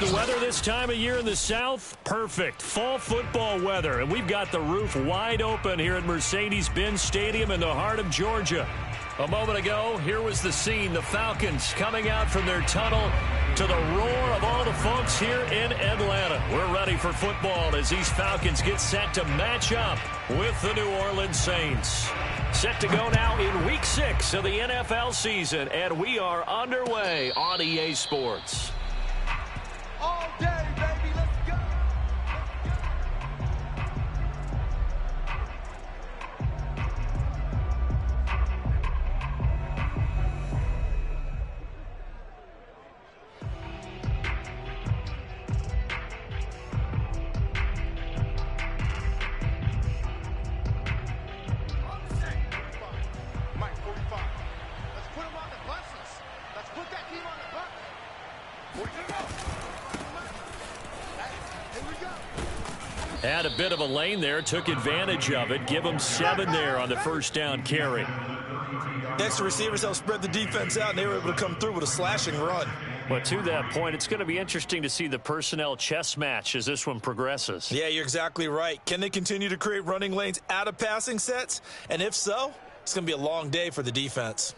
the weather this time of year in the South? Perfect. Fall football weather. And we've got the roof wide open here at Mercedes-Benz Stadium in the heart of Georgia. A moment ago, here was the scene. The Falcons coming out from their tunnel to the roar of all the folks here in Atlanta. We're ready for football as these Falcons get set to match up with the New Orleans Saints. Set to go now in Week 6 of the NFL season, and we are underway on EA Sports. All day, baby, let's go. Mike 45. Let's put him on the buses. Let's put that team on the bus. Here we go. Had a bit of a lane there, took advantage of it. Give them 7 there on the first down carry. Extra receivers helped spread the defense out, and they were able to come through with a slashing run. But to that point, it's going to be interesting to see the personnel chess match as this one progresses. Yeah, you're exactly right. Can they continue to create running lanes out of passing sets? And if so, it's going to be a long day for the defense.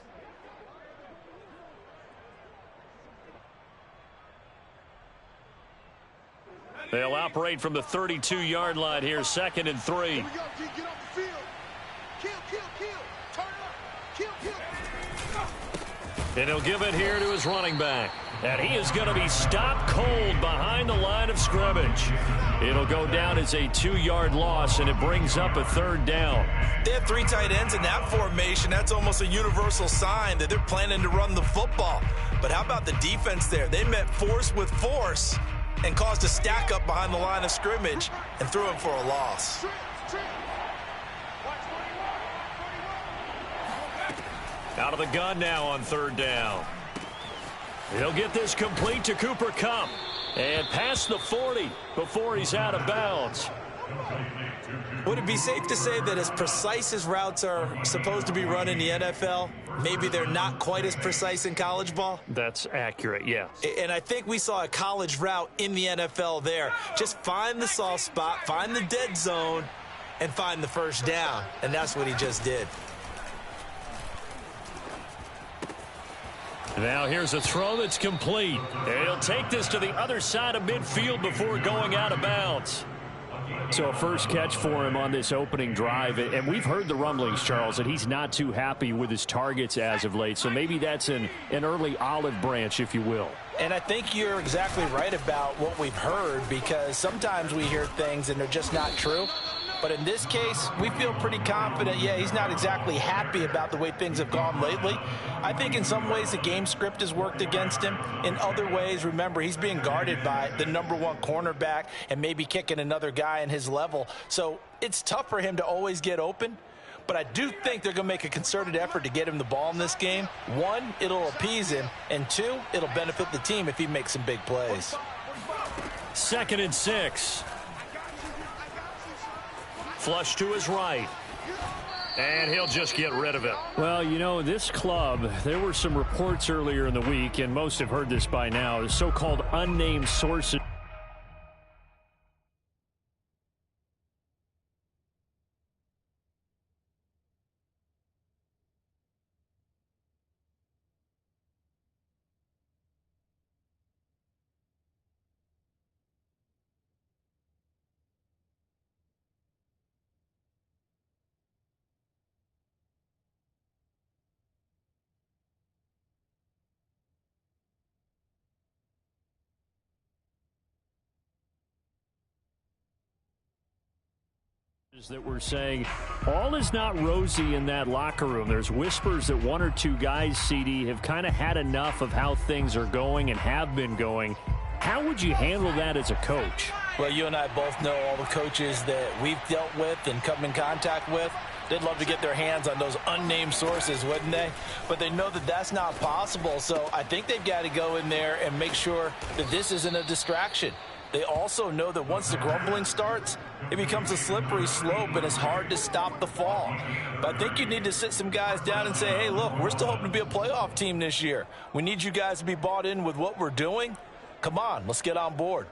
They'll operate from the 32-yard line here, 2nd and 3. Here we go, G. Get off the field. Kill. Turn it up. Kill. And he'll give it here to his running back. And he is going to be stopped cold behind the line of scrimmage. It'll go down as a 2-yard loss, and it brings up a 3rd down. They have 3 tight ends in that formation. That's almost a universal sign that they're planning to run the football. But how about the defense there? They met force with force and caused a stack up behind the line of scrimmage and threw him for a loss. Out of the gun now on 3rd down. He'll get this complete to Cooper Kupp and past the 40 before he's out of bounds. Would it be safe to say that as precise as routes are supposed to be run in the NFL, maybe they're not quite as precise in college ball? That's accurate, yeah. And I think we saw a college route in the NFL there. Just find the soft spot, find the dead zone, and find the first down. And that's what he just did. Now here's a throw that's complete. And he'll take this to the other side of midfield before going out of bounds. So a first catch for him on this opening drive. And we've heard the rumblings, Charles, that he's not too happy with his targets as of late. So maybe that's an early olive branch, if you will. And I think you're exactly right about what we've heard, because sometimes we hear things and they're just not true. But in this case, we feel pretty confident. Yeah, he's not exactly happy about the way things have gone lately. I think in some ways the game script has worked against him. In other ways, remember, he's being guarded by the #1 cornerback and maybe kicking another guy in his level. So it's tough for him to always get open. But I do think they're going to make a concerted effort to get him the ball in this game. 1, it'll appease him. And 2, it'll benefit the team if he makes some big plays. 2nd and 6. Flush to his right. And he'll just get rid of it. Well, you know, this club, there were some reports earlier in the week, and most have heard this by now, the so-called unnamed sources. That we're saying all is not rosy in that locker room. There's whispers that 1 or 2 guys, CD, have kind of had enough of how things are going and have been going. How would you handle that as a coach? Well, you and I both know all the coaches that we've dealt with and come in contact with. They'd love to get their hands on those unnamed sources, wouldn't they? But they know that that's not possible. So I think they've got to go in there and make sure that this isn't a distraction. They also know that once the grumbling starts, it becomes a slippery slope and it's hard to stop the fall. But I think you need to sit some guys down and say, hey, look, we're still hoping to be a playoff team this year. We need you guys to be bought in with what we're doing, Come on, let's get on board.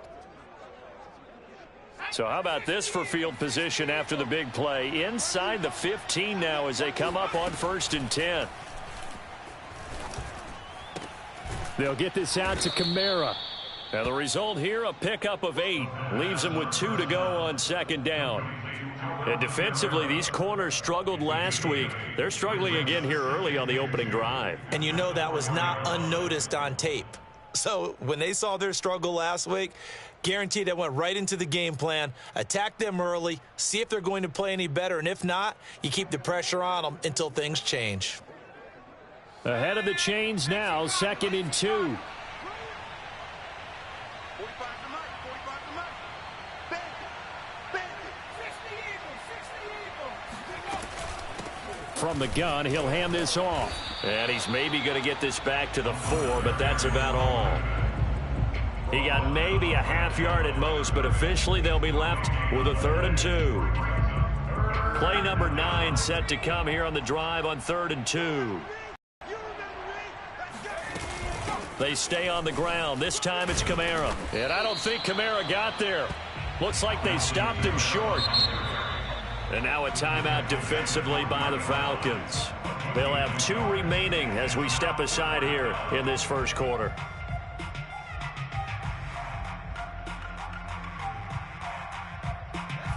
So how about this for field position after the big play? Inside the 15 now as they come up on 1st and 10. They'll get this out to Kamara. Now the result here, a pickup of 8. Leaves them with 2 to go on 2nd down. And defensively, these corners struggled last week. They're struggling again here early on the opening drive. And you know that was not unnoticed on tape. So when they saw their struggle last week, guaranteed they went right into the game plan, attack them early, see if they're going to play any better, and if not, you keep the pressure on them until things change. Ahead of the chains now, 2nd and 2. From the gun, he'll hand this off. And he's maybe going to get this back to the 4, but that's about all. He got maybe a half yard at most, but officially they'll be left with a 3rd and 2. Play number 9 set to come here on the drive on 3rd and 2. They stay on the ground. This time it's Kamara. And I don't think Kamara got there. Looks like they stopped him short. And now a timeout defensively by the Falcons. They'll have 2 remaining as we step aside here in this first quarter.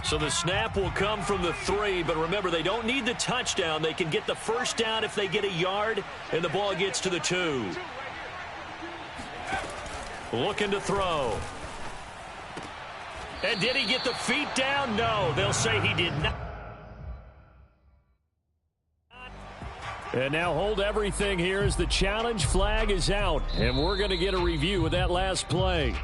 So the snap will come from the 3, but remember, they don't need the touchdown. They can get the 1st down if they get a yard, and the ball gets to the 2. Looking to throw. And did he get the feet down? No, they'll say he did not. And now hold everything here as the challenge flag is out. And we're going to get a review of that last play.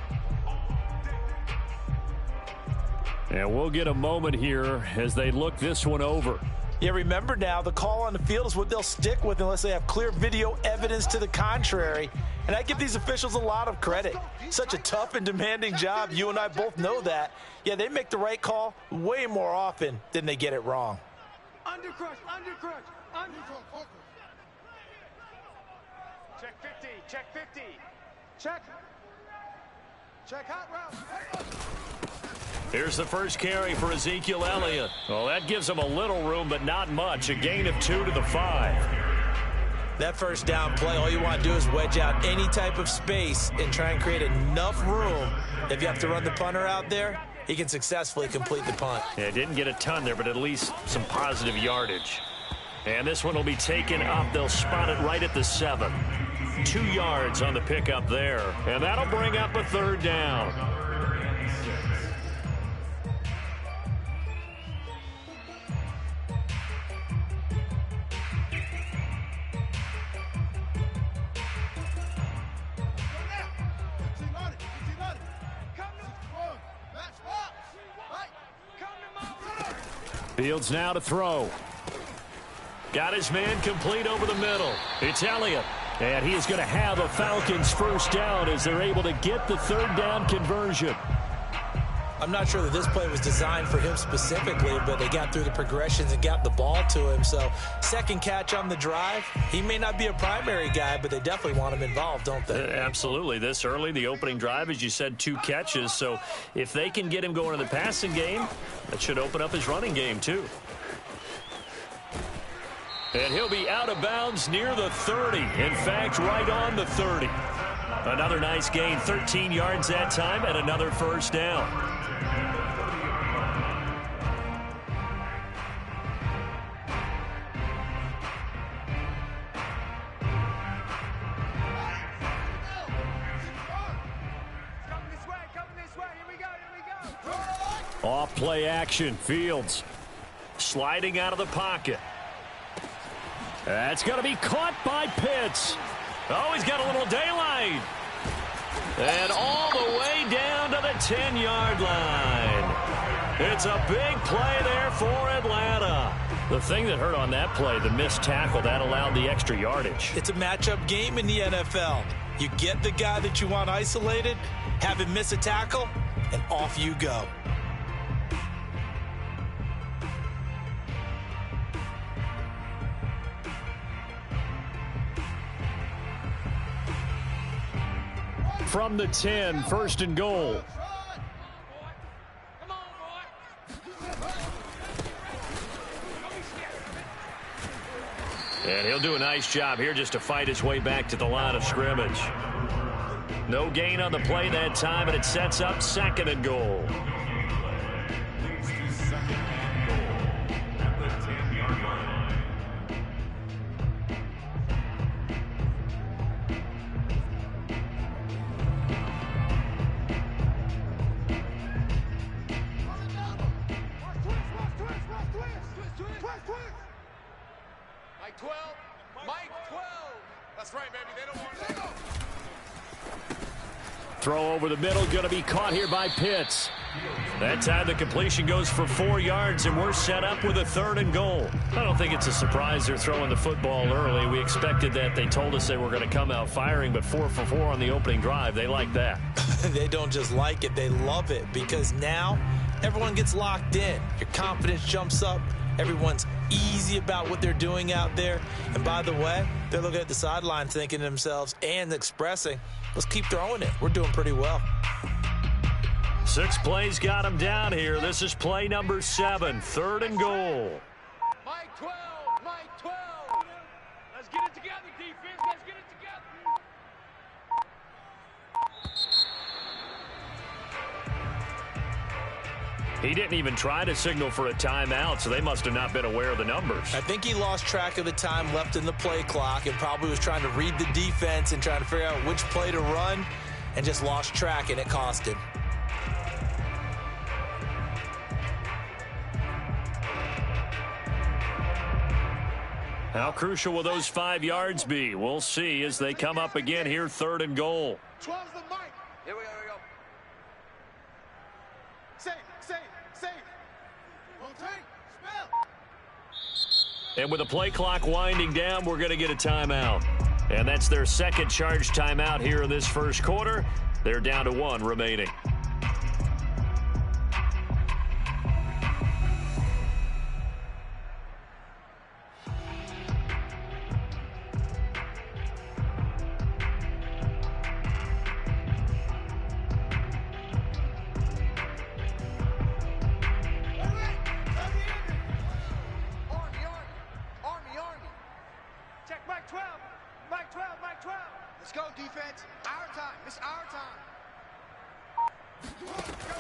And we'll get a moment here as they look this one over. Yeah, remember now, the call on the field is what they'll stick with unless they have clear video evidence to the contrary. And I give these officials a lot of credit. Such a tough and demanding job. You and I both know that. Yeah, they make the right call way more often than they get it wrong. Undercrush, undercrush, undercrush. Check 50, check 50. Check. Check hot route. Here's the first carry for Ezekiel Elliott. Well, that gives him a little room, but not much. A gain of 2 to the 5. That 1st down play, all you want to do is wedge out any type of space and try and create enough room. If you have to run the punter out there, he can successfully complete the punt. Yeah, didn't get a ton there, but at least some positive yardage. And this one will be taken up. They'll spot it right at the 7. 2 yards on the pickup there. And that'll bring up a 3rd down. Fields now to throw. Got his man complete over the middle. It's Elliott. And he is going to have a Falcons 1st down as they're able to get the 3rd down conversion. I'm not sure that this play was designed for him specifically, but they got through the progressions and got the ball to him. So 2nd catch on the drive. He may not be a primary guy, but they definitely want him involved, don't they? Absolutely. This early, the opening drive, as you said, 2 catches. So if they can get him going in the passing game, that should open up his running game too. And he'll be out of bounds near the 30. In fact, right on the 30. Another nice gain, 13 yards that time, and another 1st down. Off play action, Fields sliding out of the pocket. That's going to be caught by Pitts. Oh, he's got a little daylight. And all the way down to the 10-yard line. It's a big play there for Atlanta. The thing that hurt on that play, the missed tackle, that allowed the extra yardage. It's a matchup game in the NFL. You get the guy that you want isolated, have him miss a tackle, and off you go. from the 10, first and goal. And he'll do a nice job here just to fight his way back to the line of scrimmage. No gain on the play that time, and it sets up second and goal. Throw over the middle, going to be caught here by Pitts. That time the completion goes for 4 yards, and we're set up with a third and goal. I don't think it's a surprise they're throwing the football early. We expected that. They told us they were going to come out firing, but 4 for 4 on the opening drive. They like that. They don't just like it, they love it, because now everyone gets locked in. Your confidence jumps up. Everyone's easy about what they're doing out there. And by the way, they're looking at the sideline thinking to themselves and expressing, let's keep throwing it. We're doing pretty well. 6 plays got him down here. This is play number 7, third and goal. Mike 12, Mike 12. Let's get it together, defense. Let's get it together. He didn't even try to signal for a timeout, so they must have not been aware of the numbers. I think he lost track of the time left in the play clock and probably was trying to read the defense and trying to figure out which play to run and just lost track, and it cost him. How crucial will those 5 yards be? We'll see as they come up again here, third and goal. 12's the mic. Here we go, here we go. Safe, safe, safe. Rotate, spell. And with the play clock winding down, we're going to get a timeout. And that's their second charge timeout here in this first quarter. They're down to 1 remaining.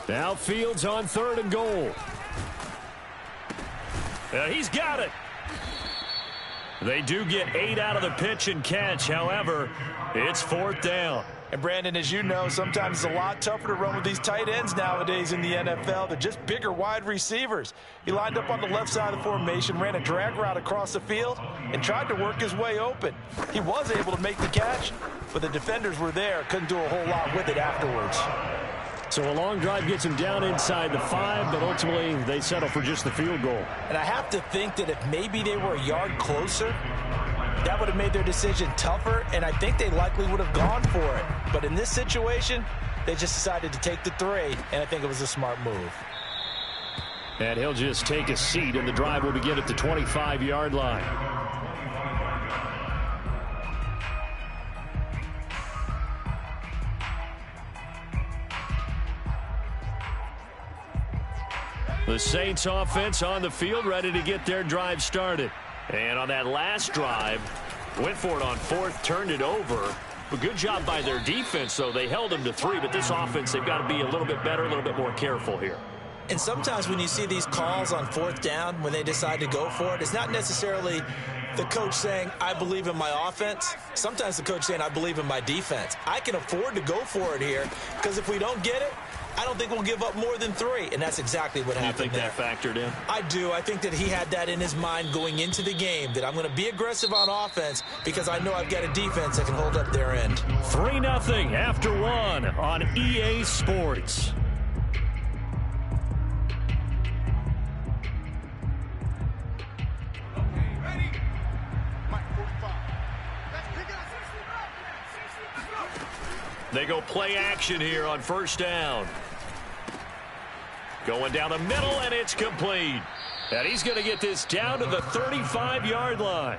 Now Fields on third and goal. He's got it. They do get 8 out of the pitch and catch. However, it's 4th down. And Brandon, as you know, sometimes it's a lot tougher to run with these tight ends nowadays in the NFL. They're just bigger wide receivers. He lined up on the left side of the formation, ran a drag route across the field, and tried to work his way open. He was able to make the catch, but the defenders were there. Couldn't do a whole lot with it afterwards. So a long drive gets him down inside the 5, but ultimately they settle for just the field goal. And I have to think that if maybe they were a yard closer, that would have made their decision tougher, and I think they likely would have gone for it. But in this situation, they just decided to take the 3, and I think it was a smart move. And he'll just take a seat, and the drive will begin at the 25-yard line. The Saints offense on the field, ready to get their drive started. And on that last drive, went for it on 4th, turned it over. A good job by their defense, though. They held them to 3, but this offense, they've got to be a little bit better, a little bit more careful here. And sometimes when you see these calls on 4th down, when they decide to go for it, it's not necessarily the coach saying, I believe in my offense. Sometimes the coach saying, I believe in my defense. I can afford to go for it here, because if we don't get it, I don't think we'll give up more than 3, and that's exactly what happened. You think that factored in? I do. I think that he had that in his mind going into the game, that I'm going to be aggressive on offense because I know I've got a defense that can hold up their end. 3-0 after 1 on EA Sports. They go play action here on first down. Going down the middle, and it's complete. And he's going to get this down to the 35-yard line.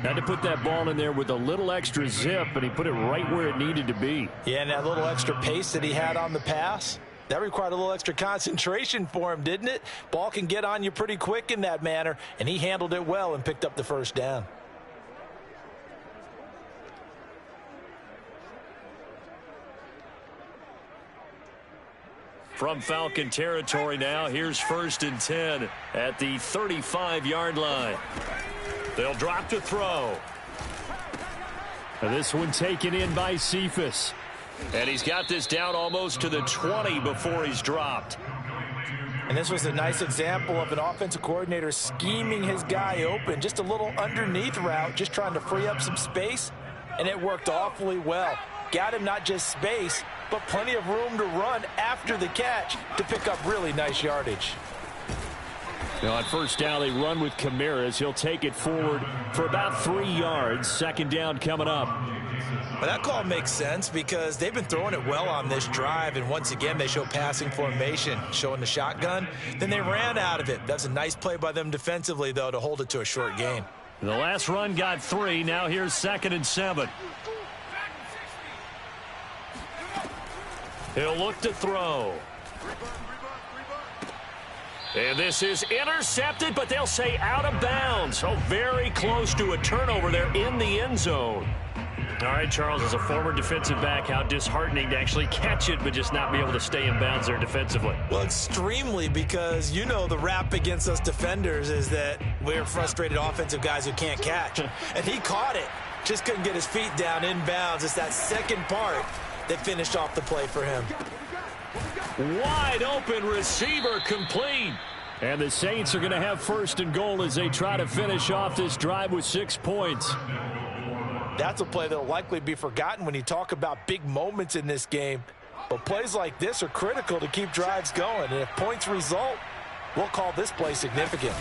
Had to put that ball in there with a little extra zip, and he put it right where it needed to be. Yeah, and that little extra pace that he had on the pass, that required a little extra concentration for him, didn't it? Ball can get on you pretty quick in that manner, and he handled it well and picked up the first down. From Falcon territory now, here's 1st and 10 at the 35-yard line. They'll drop to throw. This one taken in by Cephas. And he's got this down almost to the 20 before he's dropped. And this was a nice example of an offensive coordinator scheming his guy open. Just a little underneath route, just trying to free up some space, and it worked awfully well. Got him not just space, but plenty of room to run after the catch to pick up really nice yardage. Now on first down, they run with Camaras. He'll take it forward for about 3 yards. 2nd down coming up. Well, that call makes sense because they've been throwing it well on this drive, and once again they show passing formation, showing the shotgun. Then they ran out of it. That's a nice play by them defensively, though, to hold it to a short gain. The last run got 3. Now here's 2nd and 7. He'll look to throw. And this is intercepted, but they'll say out of bounds. So very close to a turnover there in the end zone. All right, Charles, as a former defensive back, how disheartening to actually catch it but just not be able to stay in bounds there defensively. Well, extremely, because you know the rap against us defenders is that we're frustrated offensive guys who can't catch. And he caught it, just couldn't get his feet down in bounds. It's that second part that finished off the play for him. Wide open receiver complete. And the Saints are going to have 1st and goal as they try to finish off this drive with 6 points. That's a play that will likely be forgotten when you talk about big moments in this game. But plays like this are critical to keep drives going. And if points result, we'll call this play significant.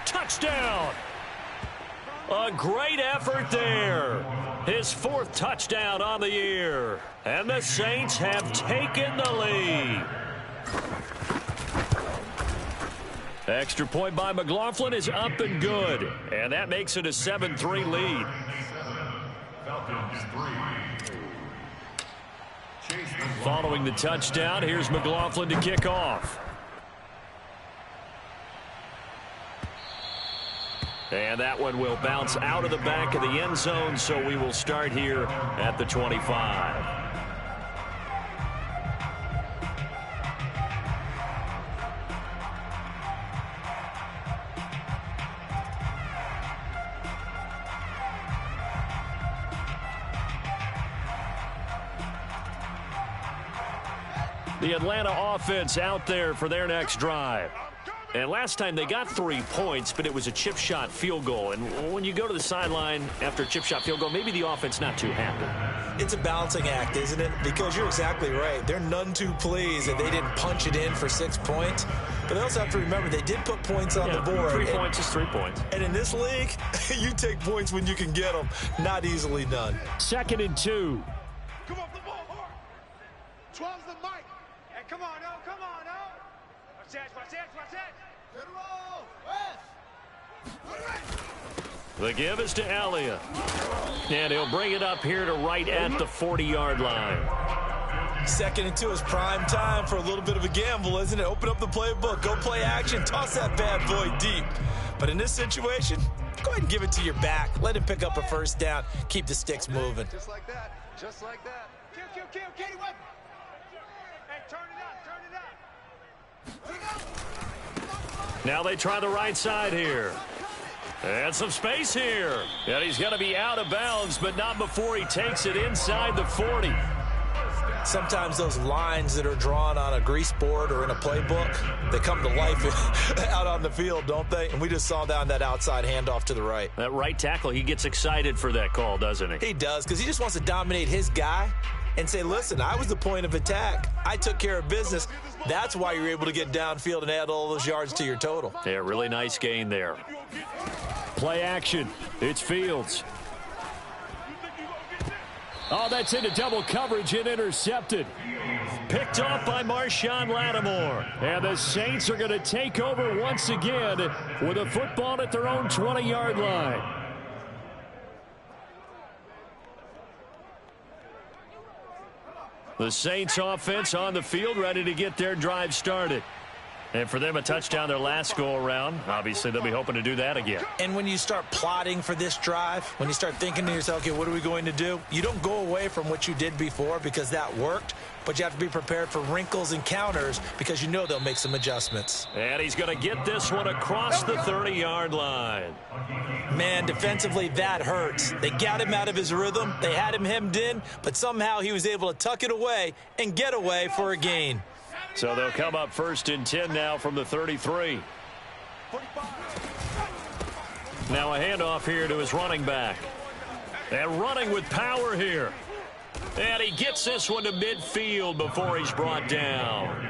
Touchdown! A great effort there. His 4th touchdown on the year. And the Saints have taken the lead. Extra point by McLaughlin is up and good. And that makes it a 7-3 lead. Following the touchdown, here's McLaughlin to kick off. And that one will bounce out of the back of the end zone, so we will start here at the 25. The Atlanta offense out there for their next drive. And last time they got 3 points, but it was a chip shot field goal. And when you go to the sideline after a chip shot field goal, maybe the offense not too happy. It's a balancing act, isn't it? Because you're exactly right. They're none too pleased that they didn't punch it in for 6 points. But they also have to remember they did put points on the board. 3 points is 3 points. And in this league, you take points when you can get them. Not easily done. 2nd and 2. Come off the ball hard. 12's the mic. Hey, come on, no, come on, no. Watch that, watch that, watch that. Get it all. West. The give is to Elliott. And he'll bring it up here to right at the 40-yard line. 2nd and 2 is prime time for a little bit of a gamble, isn't it? Open up the playbook, go play action, toss that bad boy deep. But in this situation, go ahead and give it to your back. Let him pick up a 1st down. Keep the sticks moving. Just like that. Just like that. Kill, kill, kill. Katie, what? Hey, turn it up. Turn it up. Now they try the right side here. And some space here. And he's going to be out of bounds, but not before he takes it inside the 40. Sometimes those lines that are drawn on a grease board or in a playbook, they come to life out on the field, don't they? And we just saw down that outside handoff to the right. That right tackle, he gets excited for that call, doesn't he? He does, because he just wants to dominate his guy and say, listen, I was the point of attack. I took care of business. That's why you're able to get downfield and add all those yards to your total. Yeah, really nice gain there. Play action. It's Fields. Oh, that's into double coverage and intercepted. Picked off by Marshawn Lattimore. And the Saints are going to take over once again with a football at their own 20-yard line. The Saints offense on the field, ready to get their drive started. And for them, a touchdown their last go-around. Obviously, they'll be hoping to do that again. And when you start plotting for this drive, when you start thinking to yourself, okay, what are we going to do? You don't go away from what you did before because that worked, but you have to be prepared for wrinkles and counters because you know they'll make some adjustments. And he's going to get this one across the 30-yard line. Man, defensively, that hurts. They got him out of his rhythm. They had him hemmed in, but somehow he was able to tuck it away and get away for a gain. So they'll come up 1st and 10 now from the 33. Now a handoff here to his running back. And running with power here. And he gets this one to midfield before he's brought down.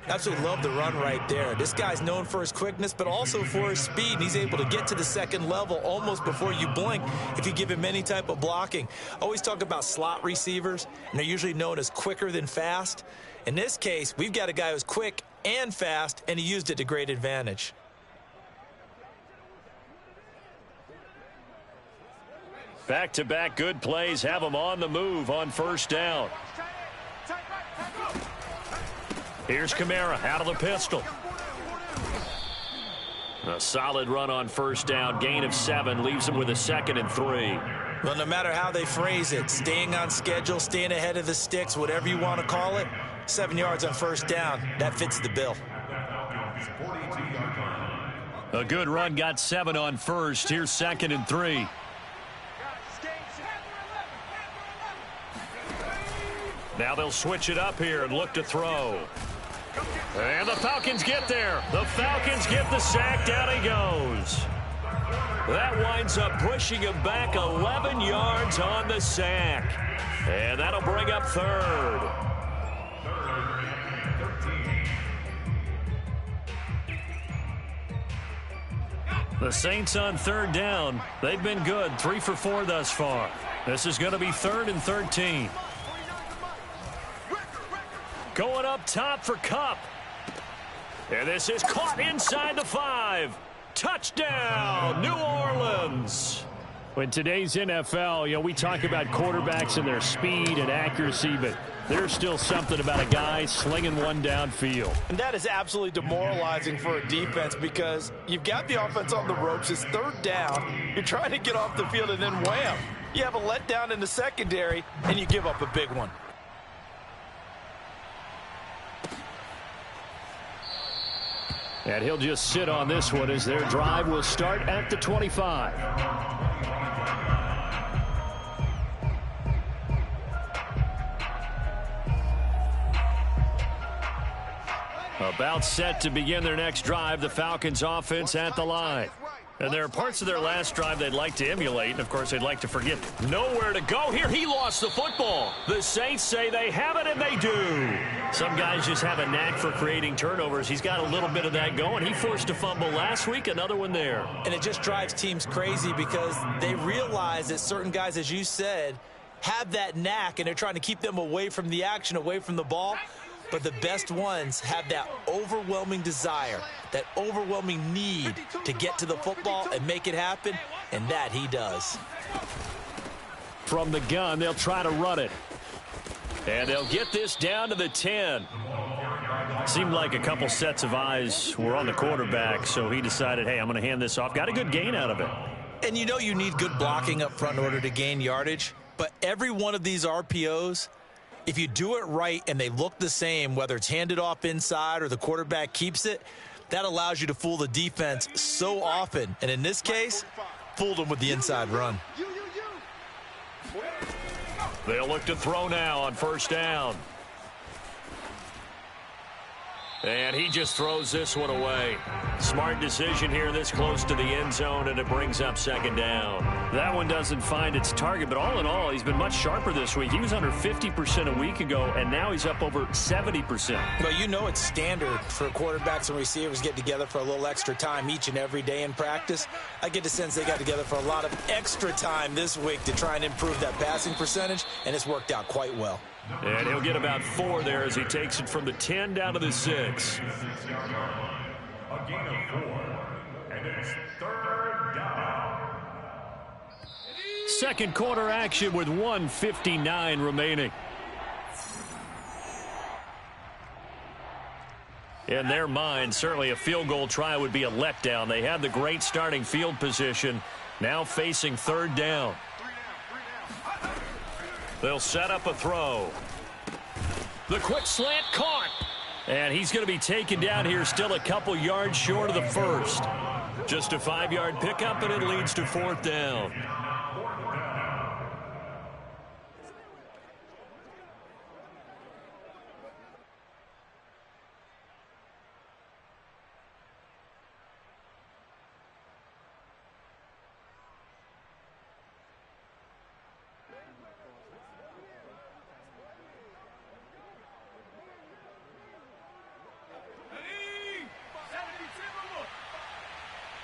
Absolutely love the run right there. This guy's known for his quickness, but also for his speed. And he's able to get to the second level almost before you blink if you give him any type of blocking. Always talk about slot receivers, and they're usually known as quicker than fast. In this case, we've got a guy who's quick and fast, and he used it to great advantage. Back-to-back good plays have him on the move on 1st down. Here's Kamara out of the pistol. A solid run on 1st down. Gain of 7 leaves him with a 2nd and 3. Well, no matter how they phrase it, staying on schedule, staying ahead of the sticks, whatever you want to call it, 7 yards on 1st down. That fits the bill. A good run got 7 on 1st. Here's 2nd and 3. Now they'll switch it up here and look to throw. And the Falcons get there. The Falcons get the sack. Down he goes. That winds up pushing him back 11 yards on the sack. And that'll bring up 3rd. The Saints on 3rd down. They've been good. 3 for 4 thus far. This is going to be 3rd and 13. Going up top for Kupp. And this is caught inside the 5. Touchdown, New Orleans. In today's NFL, we talk about quarterbacks and their speed and accuracy, but there's still something about a guy slinging one downfield. And that is absolutely demoralizing for a defense because you've got the offense on the ropes. It's 3rd down. You're trying to get off the field, and then wham, you have a letdown in the secondary, and you give up a big one. And he'll just sit on this one as their drive will start at the 25. About set to begin their next drive, the Falcons offense at the line. And there are parts of their last drive they'd like to emulate, and of course they'd like to forget. Nowhere to go here. He lost the football. The Saints say they have it, and they do. Some guys just have a knack for creating turnovers. He's got a little bit of that going. He forced a fumble last week, another one there. And it just drives teams crazy because they realize that certain guys, as you said, have that knack, and they're trying to keep them away from the action, away from the ball. But the best ones have that overwhelming desire, that overwhelming need to get to the football and make it happen, and that he does. From the gun, they'll try to run it. And they'll get this down to the 10. Seemed like a couple sets of eyes were on the quarterback, so he decided, hey, I'm going to hand this off. Got a good gain out of it. And you know you need good blocking up front in order to gain yardage, but every one of these RPOs, if you do it right and they look the same, whether it's handed off inside or the quarterback keeps it, that allows you to fool the defense so often. And in this case, fooled them with the inside run. They'll look to throw now on 1st down. And he just throws this one away. Smart decision here this close to the end zone, and it brings up 2nd down. That one doesn't find its target, but all in all, he's been much sharper this week. He was under 50% a week ago, and now he's up over 70%. Well, you know it's standard for quarterbacks and receivers to get together for a little extra time each and every day in practice. I get the sense they got together for a lot of extra time this week to try and improve that passing percentage, and it's worked out quite well. And he'll get about 4 there as he takes it from the 10 down to the 6. A gain of 4, and it's 3rd down. Second quarter action with 1:59 remaining. In their mind, certainly a field goal try would be a letdown. They had the great starting field position, now facing 3rd down. They'll set up a throw. The quick slant caught. And he's going to be taken down here, still a couple yards short of the first. Just a 5-yard pickup, and it leads to 4th down.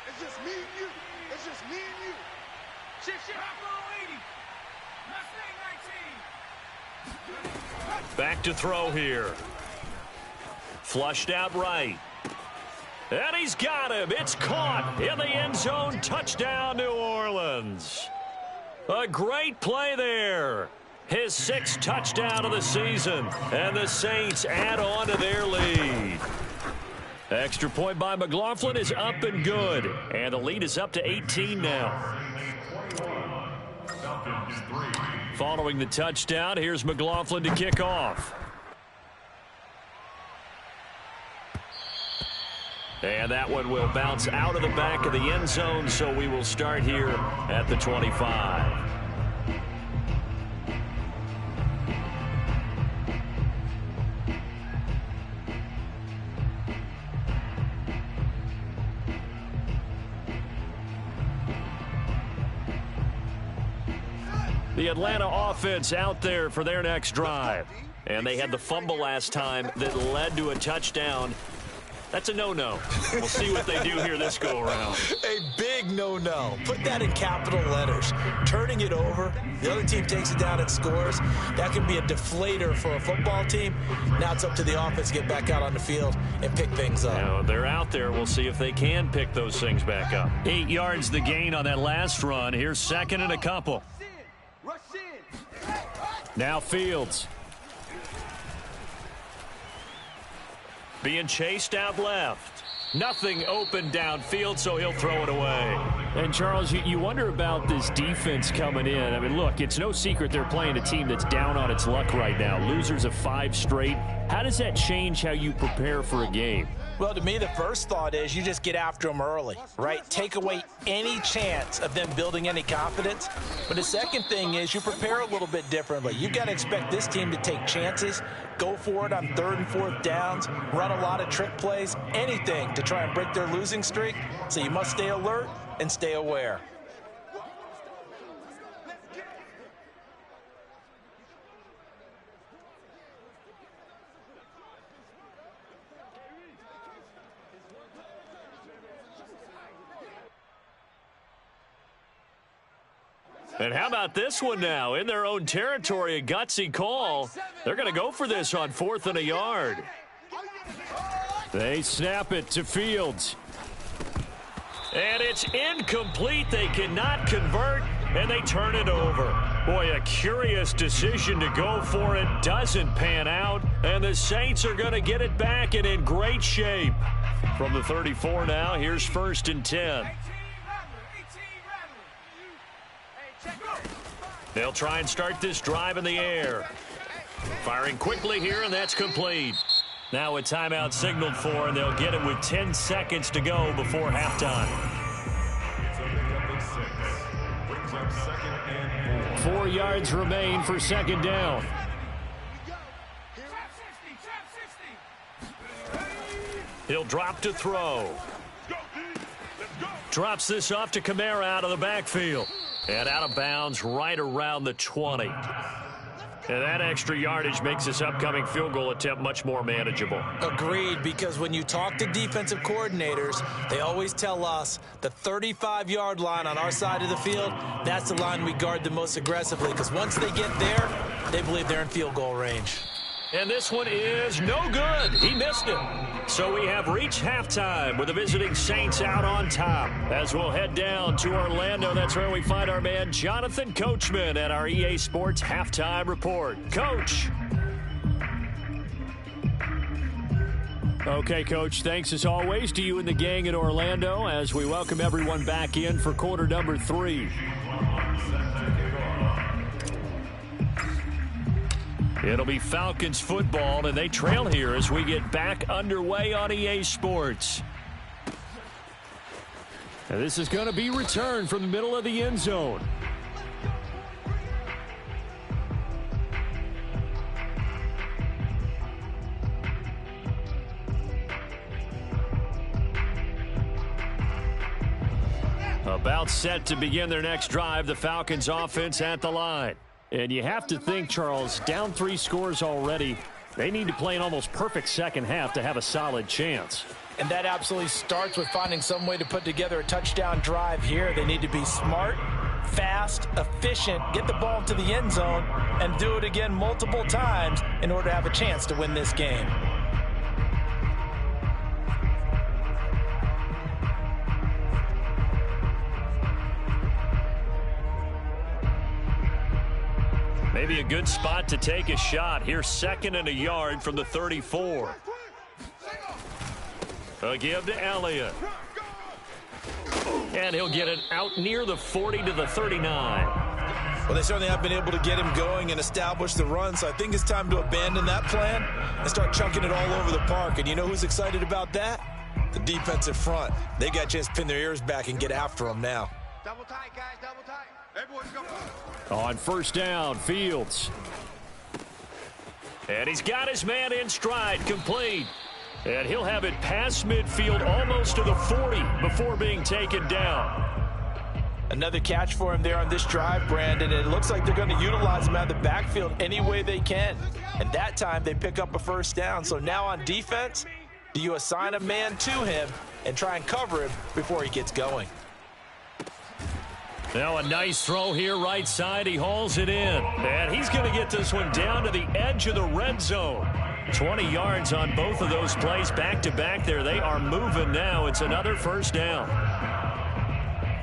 It's just me and you. It's just me and you. Shit. Back to throw here. Flushed out right. And he's got him. It's caught in the end zone. Touchdown, New Orleans. A great play there. His 6th touchdown of the season. And the Saints add on to their lead. Extra point by McLaughlin is up and good. And the lead is up to 18 now. Following the touchdown, here's McLaughlin to kick off. And that one will bounce out of the back of the end zone, so we will start here at the 25. The Atlanta offense out there for their next drive. And they had the fumble last time that led to a touchdown. That's a no-no. We'll see what they do here this go-around. A big no-no. Put that in capital letters. Turning it over, the other team takes it down and scores. That can be a deflator for a football team. Now it's up to the offense to get back out on the field and pick things up. Now, they're out there. We'll see if they can pick those things back up. 8 yards the gain on that last run. Here's 2nd and a couple. Now Fields. Being chased out left. Nothing open downfield, so he'll throw it away. And, Charles, you wonder about this defense coming in. I mean, look, it's no secret they're playing a team that's down on its luck right now. Losers of 5 straight. How does that change how you prepare for a game? Well, to me, the first thought is you just get after them early, right? Take away any chance of them building any confidence. But the second thing is you prepare a little bit differently. You've got to expect this team to take chances, go for it on 3rd and 4th downs, run a lot of trick plays, anything to try and break their losing streak. So you must stay alert and stay aware. And how about this one now? In their own territory, a gutsy call. They're going to go for this on 4th and a yard. They snap it to Fields. And it's incomplete. They cannot convert, and they turn it over. Boy, a curious decision to go for it. Doesn't pan out, and the Saints are going to get it back and in great shape. From the 34 now, here's 1st and 10. They'll try and start this drive in the air. Firing quickly here, and that's complete. Now a timeout signaled for, and they'll get it with 10 seconds to go before halftime. 4 yards remain for 2nd down. He'll drop to throw. Drops this off to Kamara out of the backfield. And out of bounds right around the 20. And that extra yardage makes this upcoming field goal attempt much more manageable. Agreed, because when you talk to defensive coordinators, they always tell us the 35-yard line on our side of the field, that's the line we guard the most aggressively, because once they get there, they believe they're in field goal range. And this one is no good. He missed it. So we have reached halftime with the visiting Saints out on top. As we'll head down to Orlando, that's where we find our man Jonathan Coachman at our EA Sports Halftime Report. Coach. Okay, Coach, thanks as always to you and the gang in Orlando as we welcome everyone back in for quarter number 3. It'll be Falcons football, and they trail here as we get back underway on EA Sports. And this is going to be returned from the middle of the end zone. About set to begin their next drive, the Falcons offense at the line. And you have to think, Charles, down 3 scores already. They need to play an almost perfect second half to have a solid chance. And that absolutely starts with finding some way to put together a touchdown drive here. They need to be smart, fast, efficient, get the ball to the end zone, and do it again multiple times in order to have a chance to win this game. Maybe a good spot to take a shot. Here's 2nd and a yard from the 34. A give to Elliott. And he'll get it out near the 40 to the 39. Well, they certainly have been able to get him going and establish the run, so I think it's time to abandon that plan and start chunking it all over the park. And you know who's excited about that? The defensive front. They got a chance to pin their ears back and get after him now. Double tight, guys, double tight. Everyone's going. On first down, Fields. And he's got his man in stride, complete. And he'll have it past midfield almost to the 40 before being taken down. Another catch for him there on this drive, Brandon. And it looks like they're going to utilize him out of the backfield any way they can. And that time they pick up a first down. So now on defense, do you assign a man to him and try and cover him before he gets going? Now a nice throw here right side. He hauls it in. And he's going to get this one down to the edge of the red zone. 20 yards on both of those plays back-to-back there. They are moving now. It's another first down.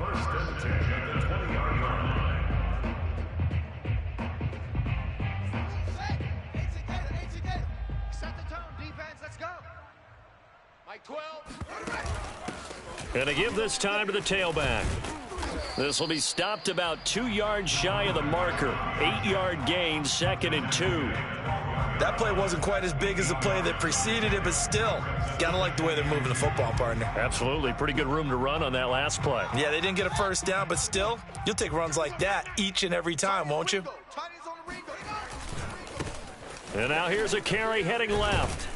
First and 10 at the 20-yard line. Set the tone, defense. Let's go. Mike 12. And to give this time to the tailback. This will be stopped about 2 yards shy of the marker. 8-yard gain, 2nd and 2. That play wasn't quite as big as the play that preceded it, but still, gotta like the way they're moving the football, partner. Absolutely. Pretty good room to run on that last play. Yeah, they didn't get a first down, but still, you'll take runs like that each and every time, won't you? And now here's a carry heading left.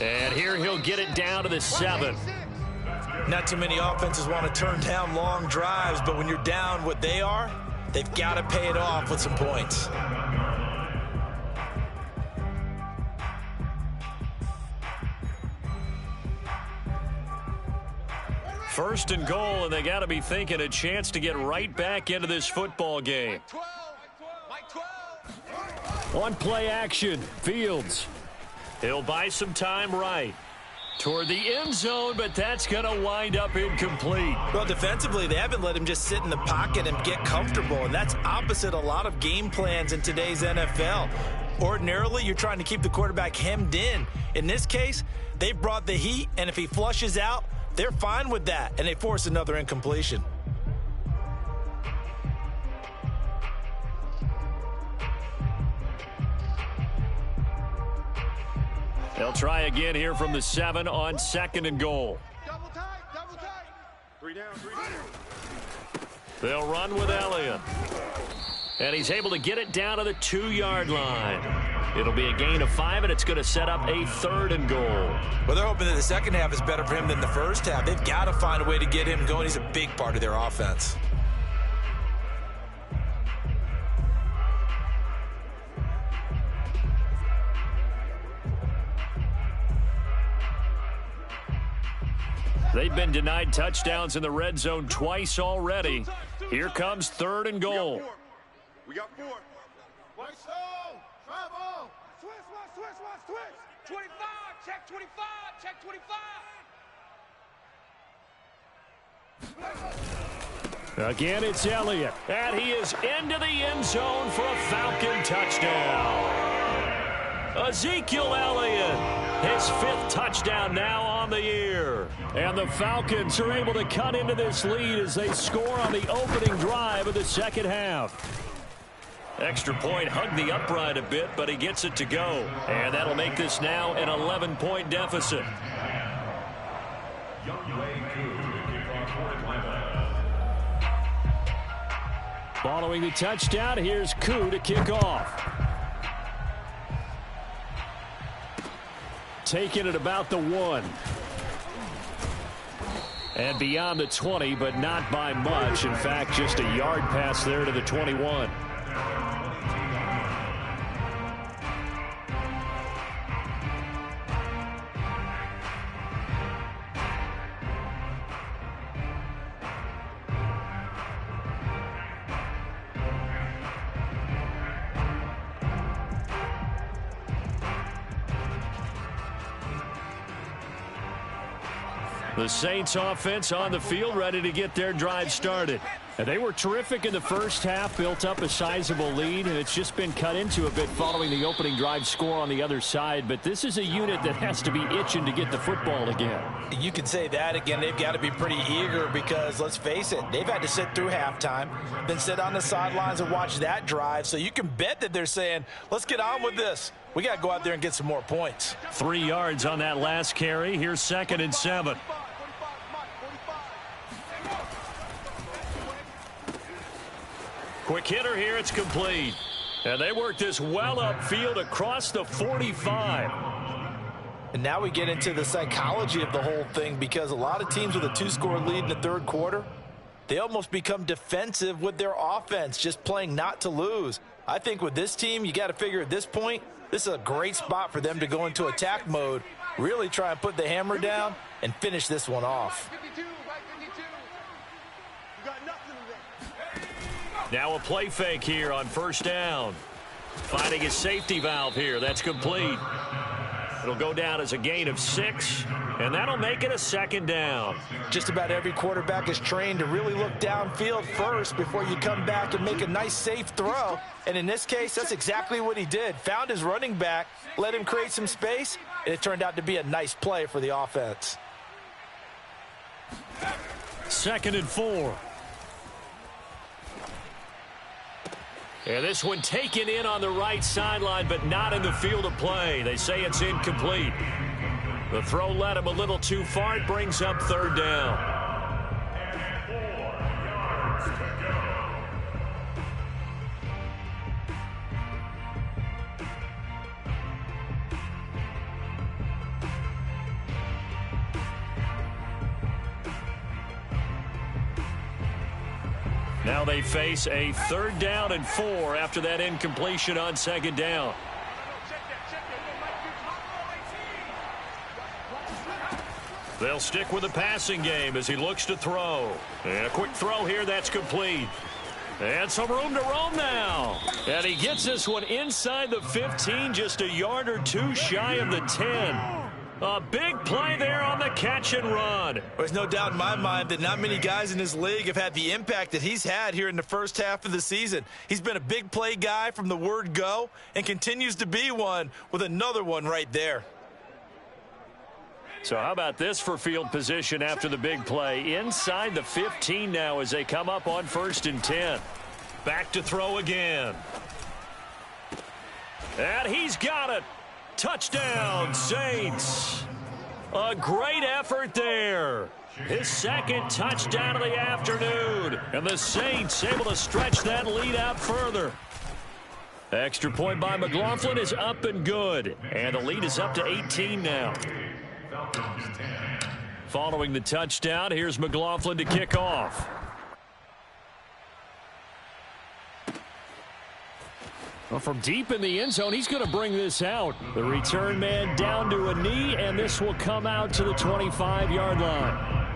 And here he'll get it down to the 7. Not too many offenses want to turn down long drives, but when you're down what they are, they've got to pay it off with some points. First and goal, and they got to be thinking a chance to get right back into this football game. Mike 12. On play action, Fields. He'll buy some time right toward the end zone, but that's going to wind up incomplete. Well, defensively, they haven't let him just sit in the pocket and get comfortable, and that's opposite a lot of game plans in today's NFL. Ordinarily, you're trying to keep the quarterback hemmed in. In this case, they brought the heat, and if he flushes out, they're fine with that, and they force another incompletion. They'll try again here from the 7 on 2nd and goal. Double tight, double tight. 3 down, 3 down. They'll run with Elliott. And he's able to get it down to the 2-yard line. It'll be a gain of 5, and it's going to set up a 3rd and goal. Well, they're hoping that the second half is better for him than the first half. They've got to find a way to get him going. He's a big part of their offense. They've been denied touchdowns in the red zone twice already. Here comes 3rd and goal. We got 4. Let's go. on, switch. 25, check 25, check 25. Again, it's Elliott, and he is into the end zone for a Falcon touchdown. Ezekiel Elliott, his 5th touchdown now on the year. And the Falcons are able to cut into this lead as they score on the opening drive of the second half. Extra point hugged the upright a bit, but he gets it to go. And that'll make this now an 11-point deficit. Following the touchdown, here's Koo to kick off. Taking it about the 1. And beyond the 20, but not by much. In fact, just a yard pass there to the 21. The Saints offense on the field, ready to get their drive started. And they were terrific in the first half, built up a sizable lead, and it's just been cut into a bit following the opening drive score on the other side. But this is a unit that has to be itching to get the football again. You can say that again. They've got to be pretty eager because, let's face it, they've had to sit through halftime, then sit on the sidelines and watch that drive. So you can bet that they're saying, let's get on with this. We got to go out there and get some more points. 3 yards on that last carry. Here's 2nd and 7. Quick hitter here, it's complete. And they work this well upfield across the 45. And now we get into the psychology of the whole thing, because a lot of teams with a 2-score lead in the third quarter, they almost become defensive with their offense, just playing not to lose. I think with this team, you got to figure at this point, this is a great spot for them to go into attack mode, really try and put the hammer down and finish this one off. Now a play fake here on first down. Finding his safety valve here. That's complete. It'll go down as a gain of 6, and that'll make it a 2nd down. Just about every quarterback is trained to really look downfield first before you come back and make a nice, safe throw. And in this case, that's exactly what he did. Found his running back, let him create some space, and it turned out to be a nice play for the offense. 2nd and 4. And this one taken in on the right sideline, but not in the field of play. They say it's incomplete. The throw led him a little too far. It brings up 3rd down. Now they face a 3rd down and 4 after that incompletion on 2nd down. They'll stick with the passing game as he looks to throw. And a quick throw here, that's complete. And some room to roam now. And he gets this one inside the 15, just a yard or 2 shy of the 10. A big play there on the catch and run. There's no doubt in my mind that not many guys in this league have had the impact that he's had here in the first half of the season. He's been a big play guy from the word go and continues to be one with another one right there. So how about this for field position after the big play? Inside the 15 now as they come up on 1st and 10. Back to throw again. And he's got it. Touchdown, Saints. A great effort there. His 2nd touchdown of the afternoon. And the Saints able to stretch that lead out further. Extra point by McLaughlin is up and good. And the lead is up to 18 now. Following the touchdown, here's McLaughlin to kick off. Well, from deep in the end zone, he's going to bring this out. The return man down to a knee, and this will come out to the 25-yard line.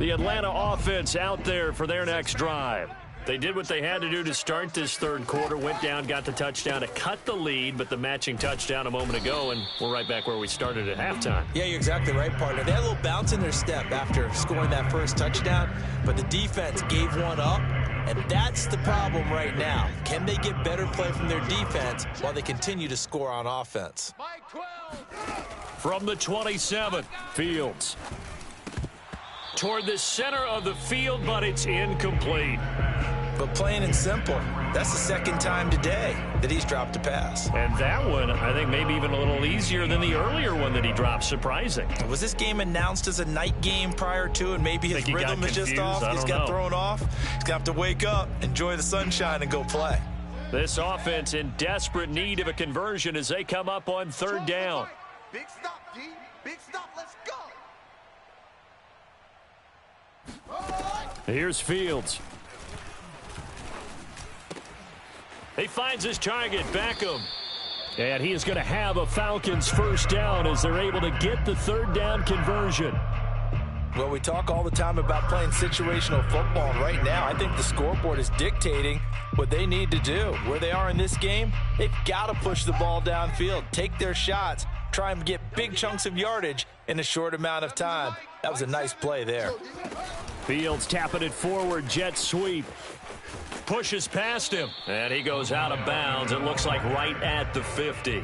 The Atlanta offense out there for their next drive. They did what they had to do to start this third quarter, went down, got the touchdown to cut the lead, but the matching touchdown a moment ago, and we're right back where we started at halftime. Yeah, you're exactly right, partner. They had a little bounce in their step after scoring that first touchdown, but the defense gave one up, and that's the problem right now. Can they get better play from their defense while they continue to score on offense? From the 27, Fields. Toward the center of the field, but it's incomplete. But plain and simple, that's the second time today that he's dropped a pass. And that one, I think, maybe even a little easier than the earlier one that he dropped. Surprising. Was this game announced as a night game prior to, and maybe his rhythm is just off? He's got thrown off. He's going to have to wake up, enjoy the sunshine, and go play. This offense in desperate need of a conversion as they come up on third down. Big stop, D. Big stop. Let's go. Here's Fields. He finds his target, Beckham. And he is going to have a Falcons first down as they're able to get the third down conversion. Well, we talk all the time about playing situational football, and right now I think the scoreboard is dictating what they need to do. Where they are in this game, they've got to push the ball downfield, take their shots, try and get big chunks of yardage in a short amount of time. That was a nice play there. Fields tapping it forward, jet sweep. Pushes past him, and he goes out of bounds. It looks like right at the 50.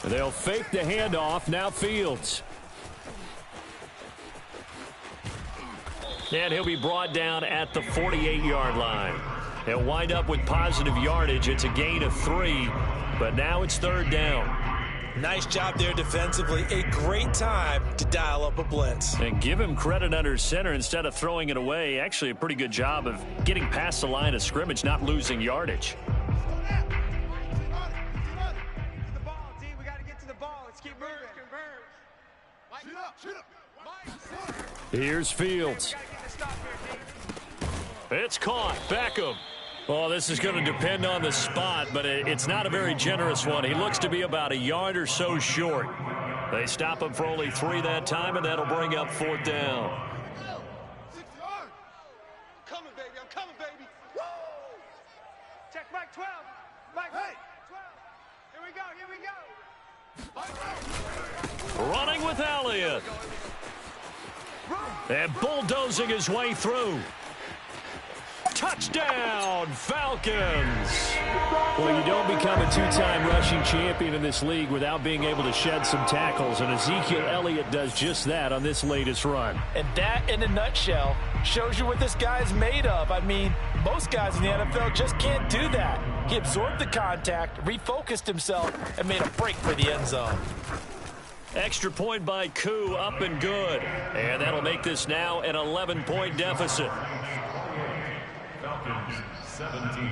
They'll fake the handoff. Now Fields. And he'll be brought down at the 48-yard line. They'll wind up with positive yardage. It's a gain of 3, but now it's third down. Nice job there defensively. A great time to dial up a blitz. And give him credit under center instead of throwing it away. Actually a pretty good job of getting past the line of scrimmage, not losing yardage. Here's Fields. It's caught. Beckham. Oh, this is going to depend on the spot, but it's not a very generous one. He looks to be about a yard or so short. They stop him for only 3 that time, and that'll bring up fourth down. I'm coming, baby. I'm coming, baby. Woo! Check Mike 12. Mike 12. Here we go. Here we go. Running with Elliott. And bulldozing his way through. Touchdown, Falcons! Well, you don't become a 2-time rushing champion in this league without being able to shed some tackles, and Ezekiel Elliott does just that on this latest run. And that, in a nutshell, shows you what this guy's made of. I mean, most guys in the NFL just can't do that. He absorbed the contact, refocused himself, and made a break for the end zone. Extra point by Koo, up and good. And that'll make this now an 11-point deficit. Falcons 17.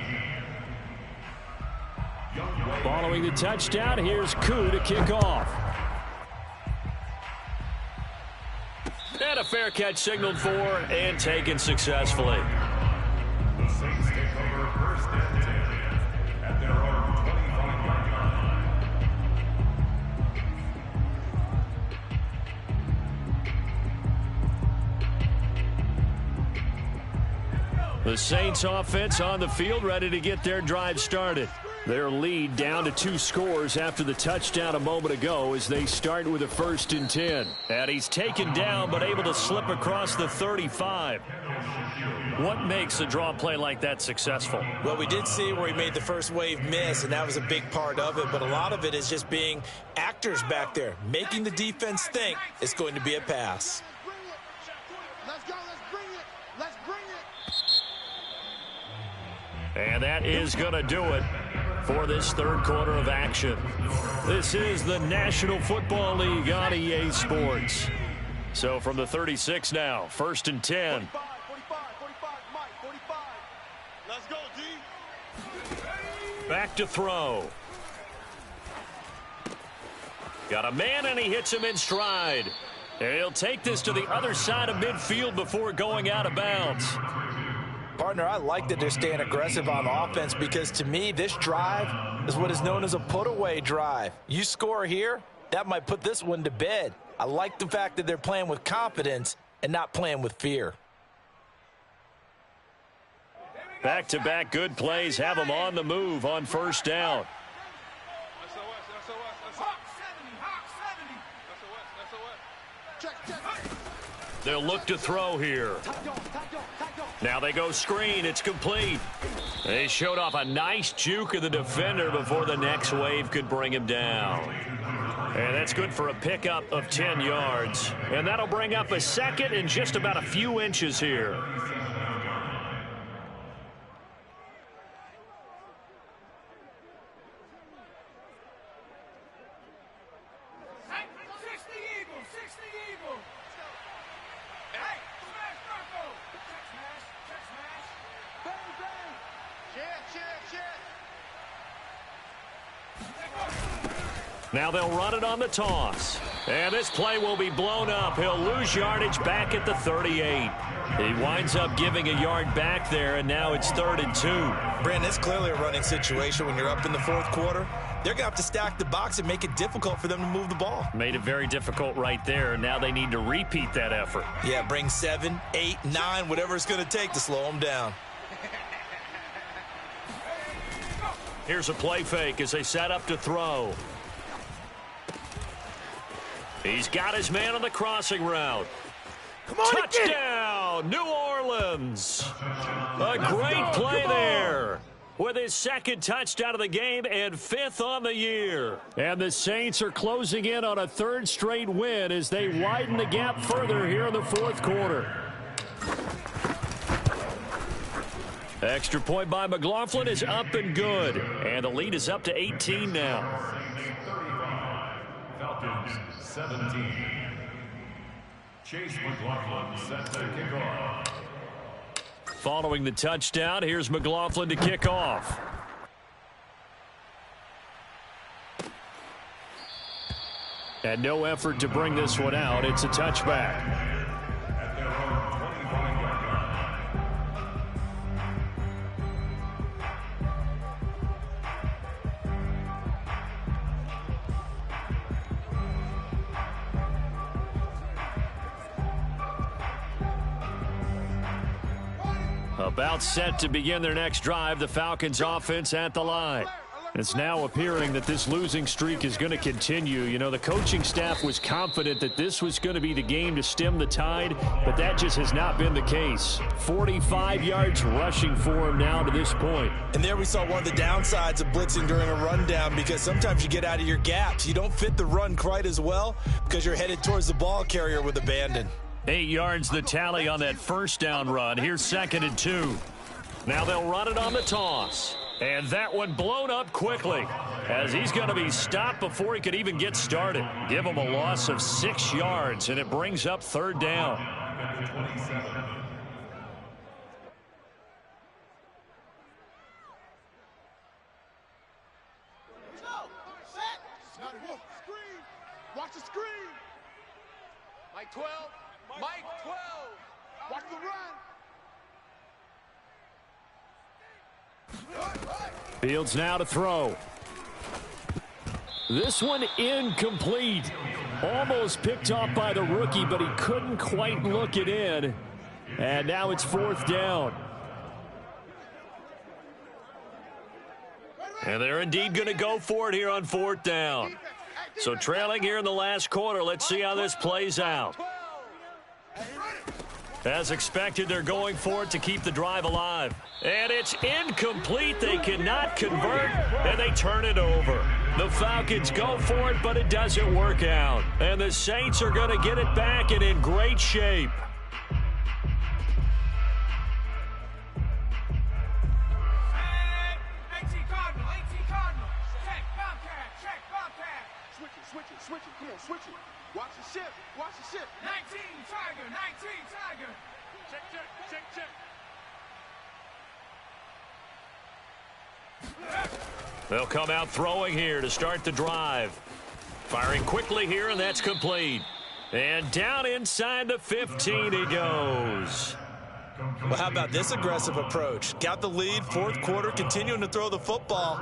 Following the touchdown, here's Koo to kick off. And a fair catch signaled for and taken successfully. The Saints take over first and 10 at their own 25-yard line. The Saints offense on the field, ready to get their drive started. Their lead down to 2 scores after the touchdown a moment ago as they start with a 1st and 10. And he's taken down but able to slip across the 35. What makes a draw play like that successful? Well, we did see where he made the first wave miss, and that was a big part of it. But a lot of it is just being actors back there, making the defense think it's going to be a pass. Let's go. Let's bring it. Let's bring it. And that is going to do it for this third quarter of action. This is the National Football League on EA Sports. So from the 36 now, 1st and 10. 45, Mike, 45. Let's go, D. Back to throw. Got a man, and he hits him in stride. And he'll take this to the other side of midfield before going out of bounds. Partner, I like that they're staying aggressive on offense because, to me, this drive is what is known as a put-away drive. You score here, that might put this one to bed. I like the fact that they're playing with confidence and not playing with fear. Back-to-back good plays have them on the move on first down. They'll look to throw here. Now they go screen. It's complete. They showed off a nice juke of the defender before the next wave could bring him down. And that's good for a pickup of 10 yards. And that'll bring up a second and just about a few inches here. Now they'll run it on the toss. And this play will be blown up. He'll lose yardage back at the 38. He winds up giving a yard back there, and now it's 3rd and 2. Brandon, it's clearly a running situation when you're up in the fourth quarter. They're going to have to stack the box and make it difficult for them to move the ball. Made it very difficult right there. Now they need to repeat that effort. Yeah, bring 7, 8, 9, whatever it's going to take to slow them down. Here's a play fake as they set up to throw. He's got his man on the crossing route. Come on, touchdown, New Orleans. A great play there with his second touchdown of the game and 5th on the year. And the Saints are closing in on a 3rd straight win as they widen the gap further here in the fourth quarter. Extra point by McLaughlin is up and good. And the lead is up to 18 now. Falcons 17. Chase McLaughlin set to kick off. Following the touchdown, here's McLaughlin to kick off. And no effort to bring this one out. It's a touchback. At their own 25-yard line. About set to begin their next drive, the Falcons offense at the line. It's now appearing that this losing streak is going to continue. You know, the coaching staff was confident that this was going to be the game to stem the tide, but that just has not been the case. 45 yards rushing for him now to this point. And there we saw one of the downsides of blitzing during a rundown, because sometimes you get out of your gaps. You don't fit the run quite as well because you're headed towards the ball carrier with abandon. 8 yards the tally on that first down run. Here's 2nd and 2. Now they'll run it on the toss. And that one blown up quickly as he's going to be stopped before he could even get started. Give him a loss of 6 yards, and it brings up 3rd down. Watch the screen. Mike 12. Mike 12. Watch the run. Fields now to throw. This one incomplete. Almost picked off by the rookie, but he couldn't quite look it in. And now it's 4th down. And they're indeed going to go for it here on 4th down. So trailing here in the last quarter, let's see how this plays out. As expected, they're going for it to keep the drive alive. And it's incomplete. They cannot convert, and they turn it over. The Falcons go for it, but it doesn't work out. And the Saints are going to get it back and in great shape. Switch it, come on, switch it. Watch the shift, watch the shift. 19 Tiger, 19 Tiger. Check. They'll come out throwing here to start the drive. Firing quickly here, and that's complete. And down inside the 15 he goes. Well, how about this aggressive approach? Got the lead, fourth quarter, continuing to throw the football.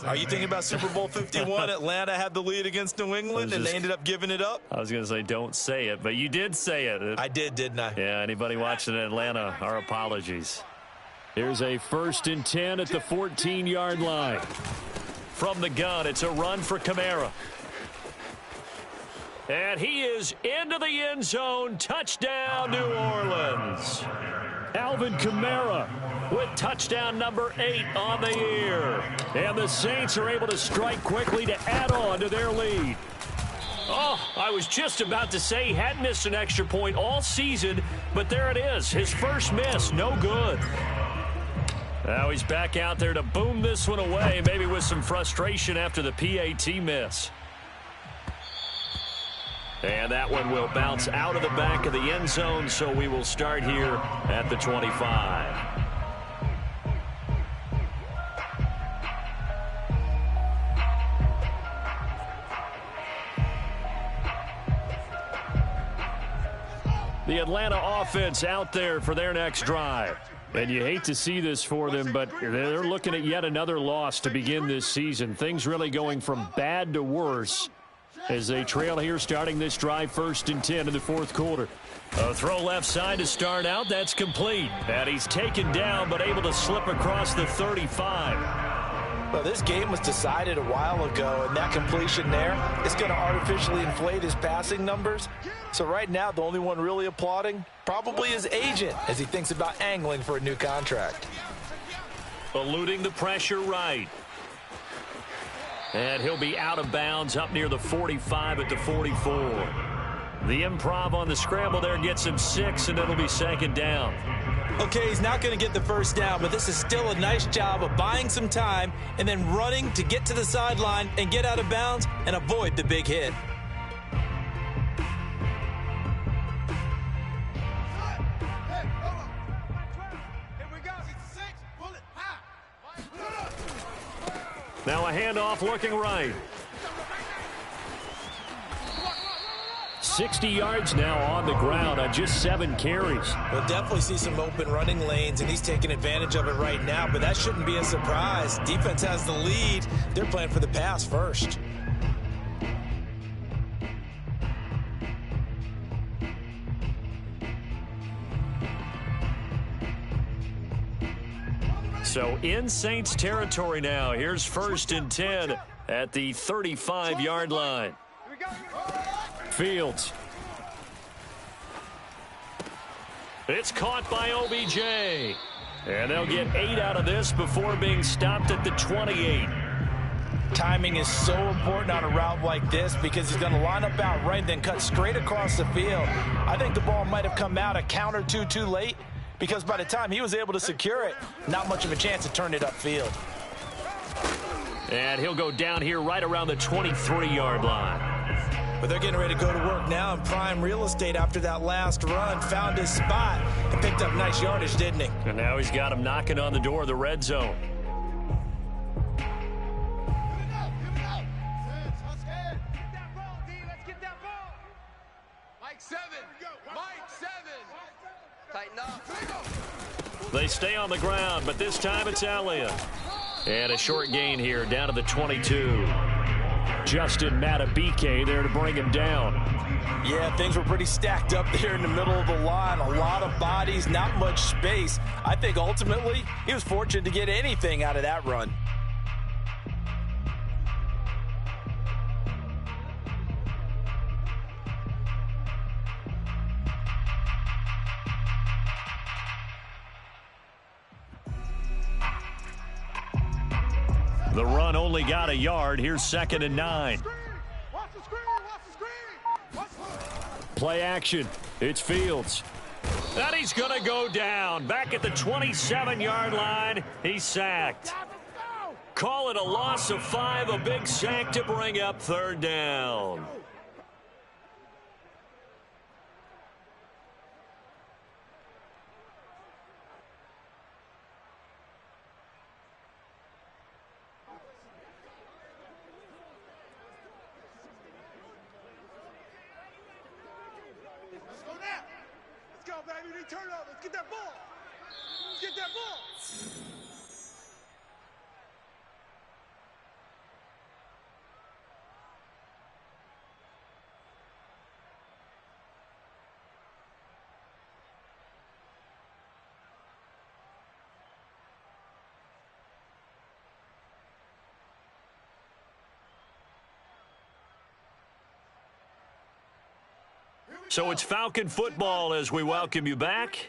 Are you thinking about Super Bowl 51? Atlanta had the lead against New England, and they ended up giving it up? I was going to say don't say it, but you did say it. I did, didn't I? Yeah, anybody watching Atlanta, our apologies. Here's a 1st and 10 at the 14-yard line. From the gun, it's a run for Kamara. And he is into the end zone. Touchdown, New Orleans. Alvin Kamara with touchdown number 8 on the year. And the Saints are able to strike quickly to add on to their lead. Oh, I was just about to say he hadn't missed an extra point all season, but there it is. His first miss, no good. Now he's back out there to boom this one away, maybe with some frustration after the PAT miss. And that one will bounce out of the back of the end zone, so we will start here at the 25. The Atlanta offense out there for their next drive. And you hate to see this for them, but they're looking at yet another loss to begin this season. Things really going from bad to worse as they trail here starting this drive 1st and 10 in the fourth quarter. A throw left side to start out. That's complete. And he's taken down but able to slip across the 35. Well, this game was decided a while ago, and that completion there is going to artificially inflate his passing numbers. So right now, the only one really applauding probably his agent as he thinks about angling for a new contract. Eluding the pressure right. And he'll be out of bounds up near the 45 at the 44. The improv on the scramble there gets him 6, and it'll be 2nd down. Okay, he's not going to get the first down, but this is still a nice job of buying some time and then running to get to the sideline and get out of bounds and avoid the big hit. Now a handoff looking right. 60 yards now on the ground on just 7 carries. We'll definitely see some open running lanes, and he's taking advantage of it right now, but that shouldn't be a surprise. Defense has the lead. They're playing for the pass first. So in Saints territory now. Here's 1st and 10 at the 35-yard line. Fields. It's caught by OBJ. And they'll get 8 out of this before being stopped at the 28. Timing is so important on a route like this because he's going to line up out right and then cut straight across the field. I think the ball might have come out a count or two too late, because by the time he was able to secure it, not much of a chance to turn it upfield. And he'll go down here right around the 23-yard line. But they're getting ready to go to work now in prime real estate after that last run. Found his spot and picked up nice yardage, didn't he? And now he's got him knocking on the door of the red zone. They stay on the ground, but this time it's Elliott. And a short gain here down to the 22. Justin Matabike there to bring him down. Yeah, things were pretty stacked up there in the middle of the line. A lot of bodies, not much space. I think ultimately he was fortunate to get anything out of that run. The run only got a yard. Here's 2nd and 9. Play action. It's Fields. And he's going to go down. Back at the 27-yard line. He's sacked. Call it a loss of 5. A big sack to bring up 3rd down. baby. They turn over. Let's get that ball. Let's get that ball. So it's Falcon football as we welcome you back.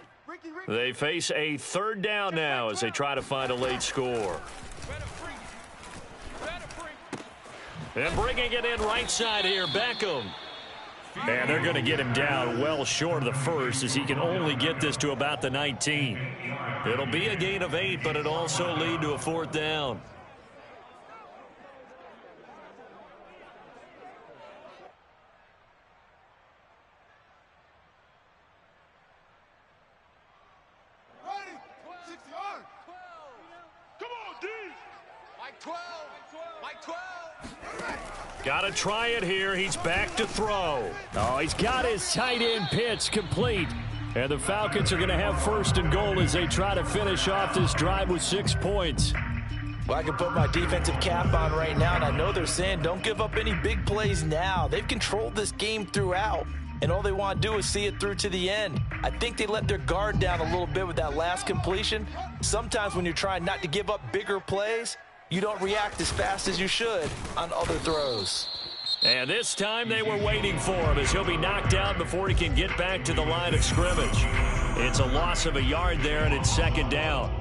They face a third down now as they try to find a late score. And bringing it in right side here, Beckham. And they're going to get him down well short of the first as he can only get this to about the 19. It'll be a gain of 8, but it'll also lead to a fourth down. Got to try it here. He's back to throw. Oh, he's got his tight end pitch complete. And the Falcons are going to have first and goal as they try to finish off this drive with 6 points. Well, I can put my defensive cap on right now, and I know they're saying don't give up any big plays now. They've controlled this game throughout, and all they want to do is see it through to the end. I think they let their guard down a little bit with that last completion. Sometimes when you're trying not to give up bigger plays, you don't react as fast as you should on other throws. And this time they were waiting for him as he'll be knocked down before he can get back to the line of scrimmage. It's a loss of a yard there, and it's second down.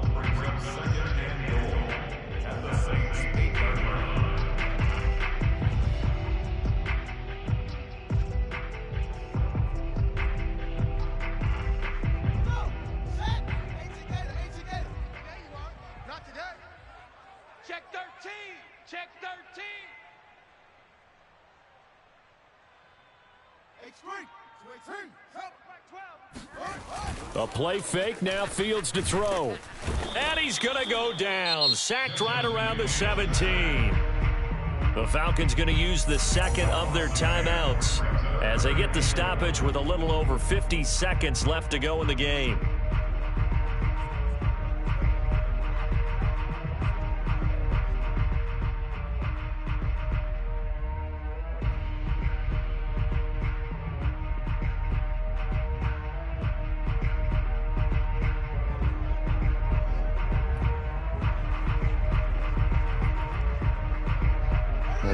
Check 13. Check 13. A play fake, now Fields to throw. And he's going to go down. Sacked right around the 17. The Falcons going to use the second of their timeouts as they get the stoppage with a little over 50 seconds left to go in the game.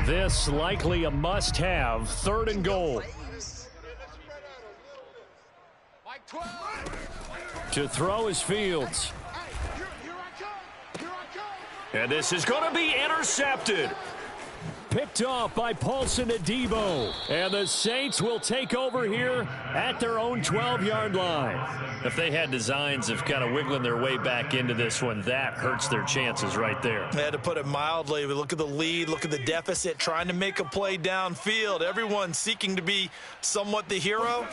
This likely a must-have, third and goal. To throw is Fields. And this is going to be intercepted. Picked off by Paulson Adebo. And the Saints will take over here at their own 12-yard line. If they had designs of kind of wiggling their way back into this one, that hurts their chances right there. I had to put it mildly. We look at the lead, look at the deficit, trying to make a play downfield. Everyone seeking to be somewhat the hero.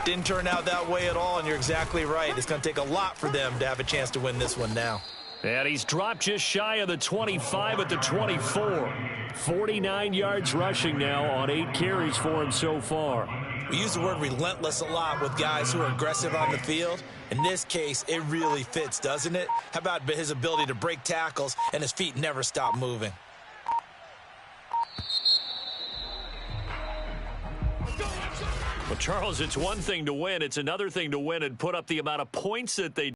Didn't turn out that way at all, and you're exactly right. It's going to take a lot for them to have a chance to win this one now. And he's dropped just shy of the 25 at the 24. 49 yards rushing now on 8 carries for him so far. We use the word relentless a lot with guys who are aggressive on the field. In this case, it really fits, doesn't it? How about his ability to break tackles and his feet never stop moving? Well, Charles, it's one thing to win. It's another thing to win and put up the amount of points that they